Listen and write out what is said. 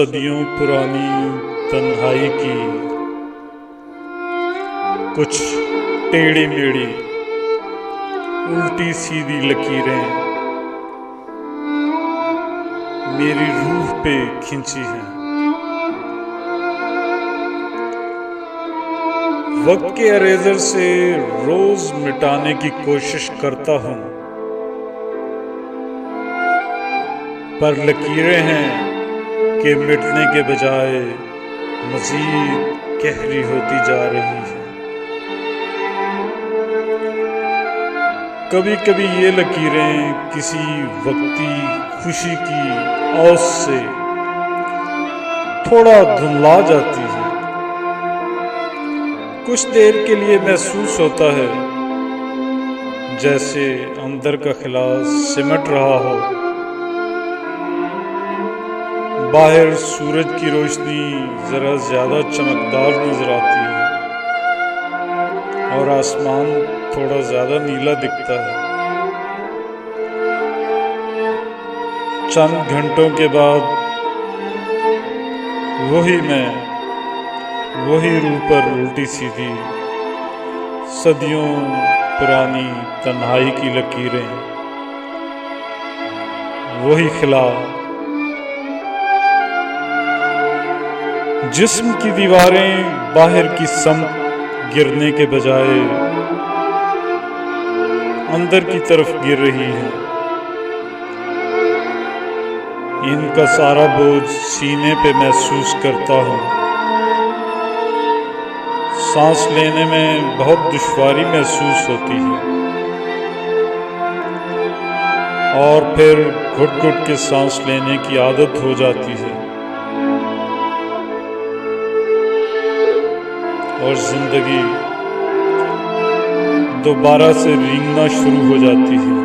صدیوں پرانی تنہائی کی کچھ ٹیڑھی میڑھی الٹی سیدھی لکیریں میری روح پہ کھنچی ہیں۔ وقت کے اریزر سے روز مٹانے کی کوشش کرتا ہوں، پر لکیریں ہیں کہ مٹنے کے بجائے مزید گہری ہوتی جا رہی ہے۔ کبھی کبھی یہ لکیریں کسی وقتی خوشی کی اوس سے تھوڑا دھندلا جاتی ہیں۔ کچھ دیر کے لیے محسوس ہوتا ہے جیسے اندر کا خلا سمٹ رہا ہو۔ باہر سورج کی روشنی ذرا زیادہ چمکدار نظر آتی ہے اور آسمان تھوڑا زیادہ نیلا دکھتا ہے۔ چند گھنٹوں کے بعد وہی میں، وہی روح پر الٹی سیدھی صدیوں پرانی تنہائی کی لکیریں، وہی خلا، جسم کی دیواریں باہر کی سمت گرنے کے بجائے اندر کی طرف گر رہی ہیں۔ ان کا سارا بوجھ سینے پہ محسوس کرتا ہوں۔ سانس لینے میں بہت دشواری محسوس ہوتی ہے اور پھر گھٹ گھٹ کے سانس لینے کی عادت ہو جاتی ہے اور زندگی دوبارہ سے رینگنا شروع ہو جاتی ہے۔